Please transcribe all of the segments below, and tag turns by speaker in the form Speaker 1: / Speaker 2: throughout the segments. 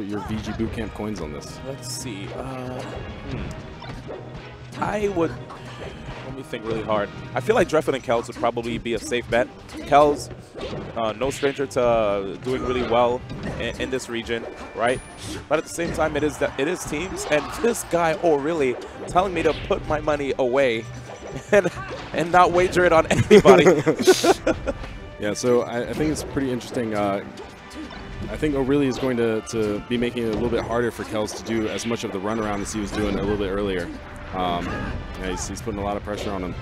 Speaker 1: your VGBootCamp coins on this?
Speaker 2: Let's see. I would. Let me think really hard. I feel like Dreffin and Kells would probably be a safe bet. Kells, no stranger to doing really well in this region, right? But at the same time, it is teams, and this guy, really telling me to put my money away and not wager it on anybody.
Speaker 1: Yeah, so I think it's pretty interesting. I think O'Reilly is going to be making it a little bit harder for Kells to do as much of the runaround as he was doing a little bit earlier. Yeah, he's putting a lot of pressure on him.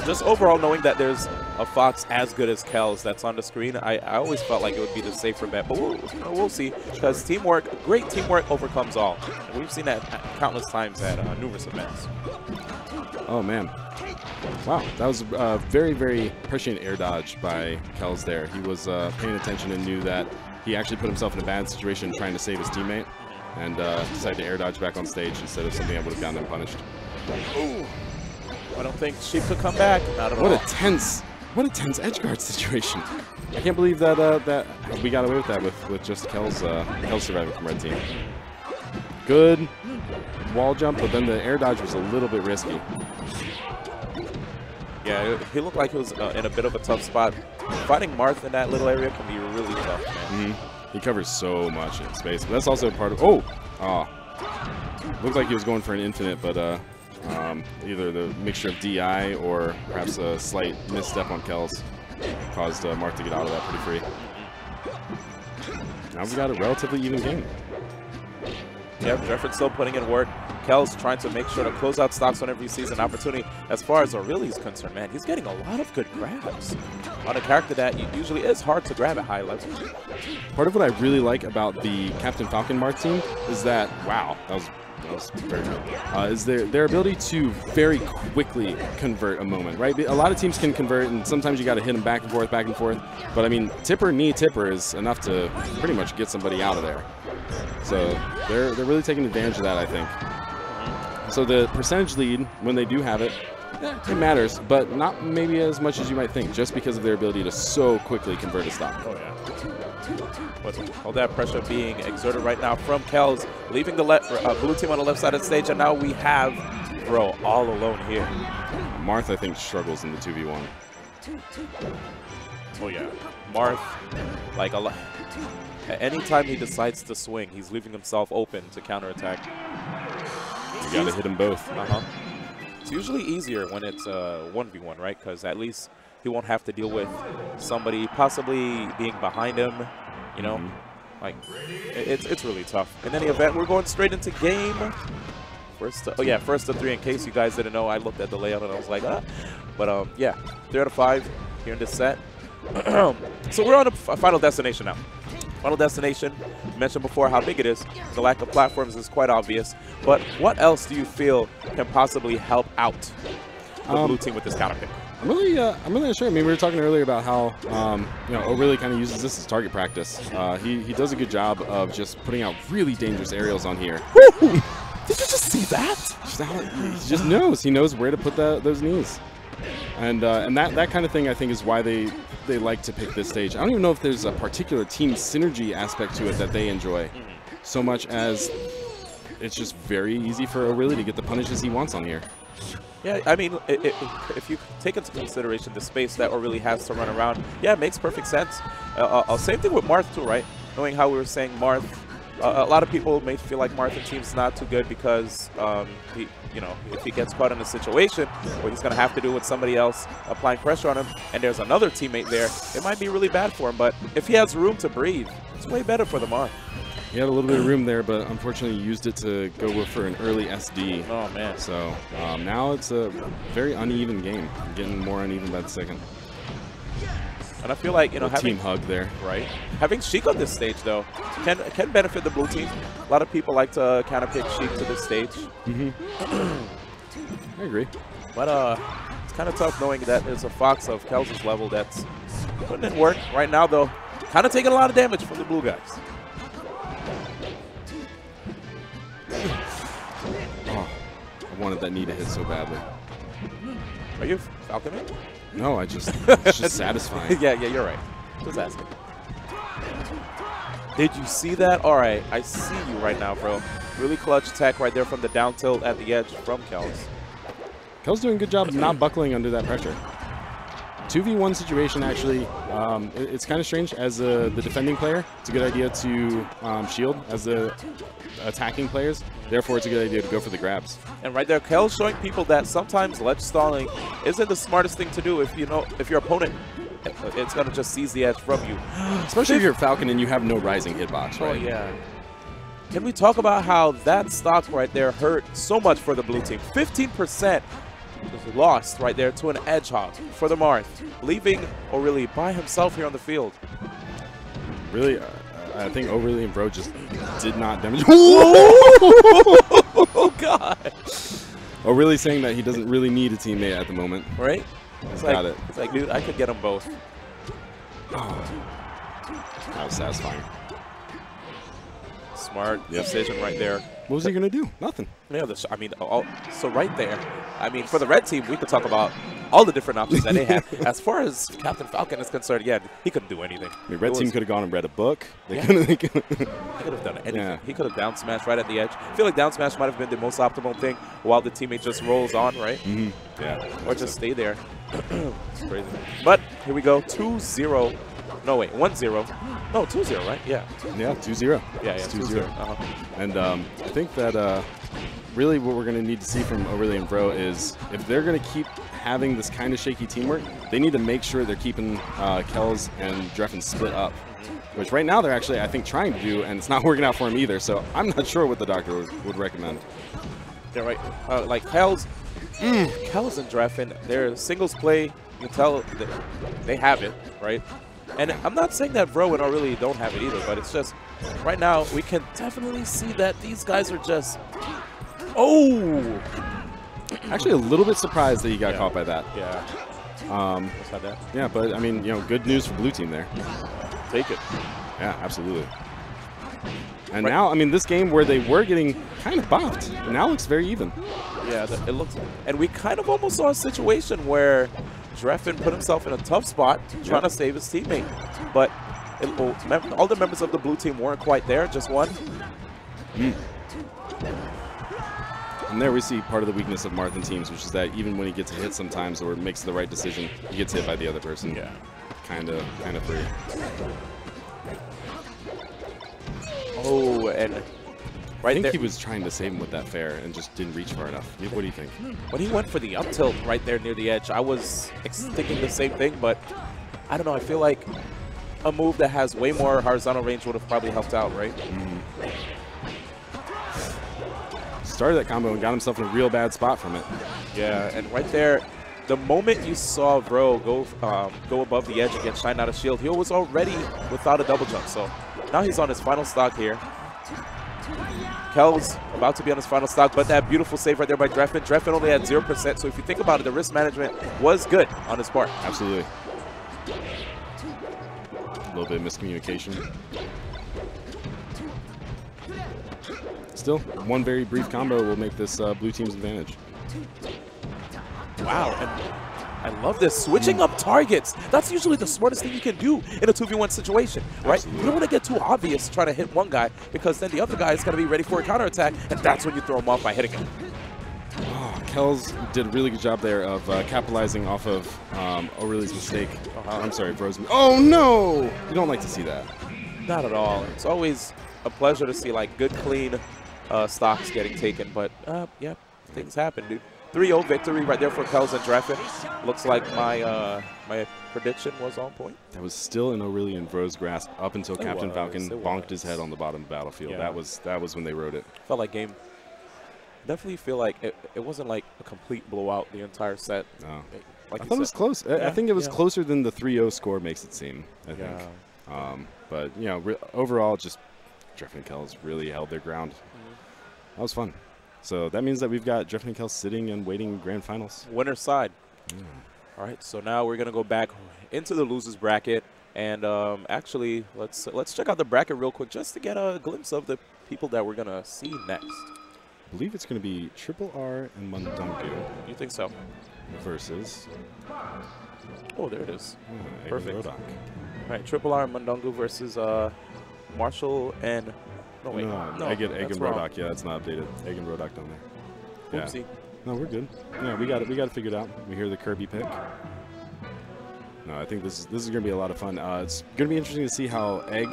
Speaker 2: Just overall, knowing that there's a Fox as good as Kells that's on the screen, I always felt like it would be the safer bet. But we'll see, because great teamwork overcomes all. And we've seen that countless times at numerous events.
Speaker 1: Oh, man. Wow, that was a very, very prescient air dodge by Kells there. He was paying attention and knew that he actually put himself in a bad situation trying to save his teammate, and decided to air dodge back on stage instead of something that would have gotten him punished.
Speaker 2: Ooh. I don't think Sheep could come back. Not at all.
Speaker 1: What a tense edgeguard situation. I can't believe that that we got away with that with just Kells surviving from red team. Good wall jump, but then the air dodge was a little bit risky.
Speaker 2: Yeah, he looked like he was in a bit of a tough spot. Fighting Marth in that little area can be really tough, man.
Speaker 1: He covers so much in space, but that's also part of. Looked like he was going for an infinite, but either the mixture of DI or perhaps a slight misstep on Kells caused Marth to get out of that pretty free. Now we got a relatively even game.
Speaker 2: Yeah, Dreffin still putting in work. Kells trying to make sure to close out stocks whenever he sees an opportunity. As far as O'Reilly's concerned, man, he's getting a lot of good grabs on a character that usually is hard to grab at high levels.
Speaker 1: Part of what I really like about the Captain Falcon Marth team is that, wow, that was very good, is their ability to very quickly convert a moment, right? A lot of teams can convert, and sometimes you got to hit them back and forth. But I mean, knee tipper is enough to pretty much get somebody out of there. So they're really taking advantage of that, I think. So the percentage lead, when they do have it, it matters, but not maybe as much as you might think, just because of their ability to so quickly convert a stock.
Speaker 2: Oh, yeah. All that pressure being exerted right now from Kells, leaving the blue team on the left side of the stage, and now we have Bro all alone here.
Speaker 1: Marth, I think, struggles in the 2v1.
Speaker 2: Oh, yeah. Marth, like anytime he decides to swing, he's leaving himself open to counterattack.
Speaker 1: You gotta hit them both.
Speaker 2: It's usually easier when it's 1v1, right? Because at least he won't have to deal with somebody possibly being behind him, you know? Like, it's really tough. In any event, we're going straight into game. First to 3, in case you guys didn't know. I looked at the layout and I was like, ah. But, yeah, 3 out of 5 here in this set. So we're on a final destination now. Final destination, mentioned before how big it is. The lack of platforms is quite obvious. But what else do you feel can possibly help out the blue team with this counter pick?
Speaker 1: I'm really not sure. I mean, we were talking earlier about how O'Reilly kind of uses this as target practice. He does a good job of just putting out really dangerous aerials on here.
Speaker 2: Woo! Did you just see that?
Speaker 1: He just knows. He knows where to put those knees. And that kind of thing, I think, is why they like to pick this stage. I don't even know if there's a particular team synergy aspect to it that they enjoy, so much as it's just very easy for O'Reilly to get the punishes he wants on here.
Speaker 2: Yeah, I mean, if you take into consideration the space that O'Reilly has to run around, yeah, it makes perfect sense. Same thing with Marth too, right? Knowing how we were saying Marth, a lot of people may feel like Marth and team's not too good because if he gets caught in a situation where he's going to have to do with somebody else applying pressure on him, and there's another teammate there, it might be really bad for him. But if he has room to breathe, it's way better for the Marth.
Speaker 1: He had a little bit of room there, but unfortunately used it to go for an early SD.
Speaker 2: Oh, man.
Speaker 1: So now it's a very uneven game. Getting more uneven by the second.
Speaker 2: And I feel like, having
Speaker 1: team hug there.
Speaker 2: Right. Having Sheik on this stage, though, can benefit the blue team. A lot of people like to counterpick Sheik to this stage.
Speaker 1: I agree.
Speaker 2: But it's kind of tough knowing that there's a Fox of Kells' level that's putting in work. Right now, though, kind of taking a lot of damage from the blue guys.
Speaker 1: Oh, I wanted that knee to hit so badly.
Speaker 2: Are you Falcon?
Speaker 1: No, it's just satisfying.
Speaker 2: Yeah, you're right. Just asking. Did you see that? All right, I see you right now, bro. Really clutch tech right there from the down tilt at the edge from Kels.
Speaker 1: Kel's doing a good job of not buckling under that pressure. 2v1 situation, actually, it's kind of strange. As the defending player, it's a good idea to shield as the attacking players. Therefore, it's a good idea to go for the grabs.
Speaker 2: And right there, Kel's showing people that sometimes ledge stalling isn't the smartest thing to do if your opponent, it's going to just seize the edge from you.
Speaker 1: Especially if you're Falcon and you have no rising hitbox, right?
Speaker 2: Oh, yeah. Can we talk about how that stock right there hurt so much for the blue team? 15% was lost right there to an edge hop for the Marth, leaving O'Reilly by himself here on the field.
Speaker 1: Really, I think O'Reilly and Bro just did not damage.
Speaker 2: Oh, God.
Speaker 1: O'Reilly saying that he doesn't really need a teammate at the moment.
Speaker 2: Right?
Speaker 1: He's got it.
Speaker 2: It's like, dude, I could get them both.
Speaker 1: Oh, that was satisfying.
Speaker 2: Smart decision right there.
Speaker 1: What was he going to do? Nothing.
Speaker 2: Yeah, I mean, so right there, I mean, for the red team, we could talk about all the different options that they had. As far as Captain Falcon is concerned, yeah, he couldn't do anything.
Speaker 1: The red team could have gone and read a book. They
Speaker 2: yeah.
Speaker 1: could
Speaker 2: have done anything.
Speaker 1: Yeah.
Speaker 2: He could have down smashed right at the edge. I feel like down smash might have been the most optimal thing while the teammate just rolls on, right?
Speaker 1: Mm-hmm. Yeah.
Speaker 2: Or just stay there. It's crazy. But here we go, 2-0. No, wait, 1-0. No, 2-0, right? Yeah.
Speaker 1: Yeah, 2-0.
Speaker 2: Yeah, 2-0.
Speaker 1: And I think that really what we're going to need to see from O'Reilly and Bro is if they're going to keep having this kind of shaky teamwork, they need to make sure they're keeping Kels and Dreffen split up, which right now they're actually, I think, trying to do, and it's not working out for him either. So I'm not sure what the doctor would recommend.
Speaker 2: Yeah, right. Like Kels and Dreffen, their singles play, you can tell that they have it, right? And I'm not saying that Bro and O'Reilly don't have it either, but it's just right now we can definitely see that these guys are just,
Speaker 1: Actually, a little bit surprised that he got caught by that.
Speaker 2: Yeah. That.
Speaker 1: Yeah, but I mean, good news for blue team there.
Speaker 2: Take it.
Speaker 1: Yeah, absolutely. And now, I mean, this game where they were getting kind of bopped, it now looks very even.
Speaker 2: Yeah, it looks, and we kind of almost saw a situation where Dreffen put himself in a tough spot trying to save his teammate. But all the members of the blue team weren't quite there, just one.
Speaker 1: And there we see part of the weakness of Marthin teams, which is that even when he gets a hit sometimes or makes the right decision, he gets hit by the other person.
Speaker 2: Yeah.
Speaker 1: Kind of free.
Speaker 2: Oh, and
Speaker 1: I think he was trying to save him with that fair and just didn't reach far enough. What do you think?
Speaker 2: When he went for the up tilt right there near the edge, I was thinking the same thing, but I don't know. I feel like a move that has way more horizontal range would have probably helped out, right?
Speaker 1: Started that combo and got himself in a real bad spot from it.
Speaker 2: Yeah, and right there, the moment you saw Bro go above the edge against Shine Out of Shield, he was already without a double jump. So now he's on his final stock here. Kels about to be on his final stock, but that beautiful save right there by Dreffen. Dreffen only had 0%, so if you think about it, the risk management was good on his part.
Speaker 1: Absolutely. A little bit of miscommunication. Still, one very brief combo will make this blue team's advantage.
Speaker 2: Wow, and I love this. Switching up targets. That's usually the smartest thing you can do in a 2v1 situation, right?
Speaker 1: Absolutely.
Speaker 2: You don't want to get too obvious trying to hit one guy because then the other guy is going to be ready for a counterattack, and that's when you throw him off by hitting him.
Speaker 1: Oh, Kels did a really good job there of capitalizing off of O'Reilly's mistake. I'm sorry, Bro's. Oh, no! You don't like to see that.
Speaker 2: Not at all. It's always a pleasure to see, like, good, clean stocks getting taken, but, yeah, things happen, dude. 3-0 victory right there for Kels and Dreffen. Looks like my my prediction was on point.
Speaker 1: That was still in O'Reilly and Bro's grasp up until Captain Falcon bonked his head on the bottom of the battlefield.
Speaker 2: Yeah.
Speaker 1: That was when they wrote it.
Speaker 2: Felt like game. Definitely feel like it wasn't like a complete blowout the entire set.
Speaker 1: No.
Speaker 2: Like
Speaker 1: I thought it was close.
Speaker 2: Yeah,
Speaker 1: I think it was closer than the 3-0 score makes it seem, I think. But, overall, just Dreffen and Kels really held their ground. That was fun. So that means that we've got Dreffen and Kels sitting and waiting grand finals.
Speaker 2: Winner's side. All right, so now we're going to go back into the losers bracket. And actually, let's check out the bracket real quick just to get a glimpse of the people that we're going to see next.
Speaker 1: I believe it's going to be Triple R and Mundungu.
Speaker 2: You think so?
Speaker 1: Versus...
Speaker 2: Oh, there it is. Perfect.
Speaker 1: Rodock.
Speaker 2: All right, Triple R and Mundungu versus Marshall and no wait, no,
Speaker 1: Egg and
Speaker 2: that's wrong.
Speaker 1: Rodock. Yeah, that's not updated. Egg and Rodock down there.
Speaker 2: Oopsie.
Speaker 1: Yeah. No, we're good. Yeah, we got it figured out. We hear the Kirby pick. No, I think this is going to be a lot of fun. It's going to be interesting to see how Egg,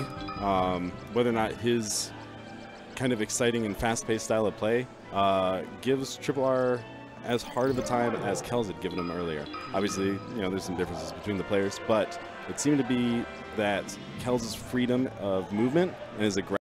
Speaker 1: whether or not his kind of exciting and fast-paced style of play gives Triple R as hard of a time as Kells had given him earlier. Obviously, you know, there's some differences between the players, but it seemed to be that Kells' freedom of movement and his aggression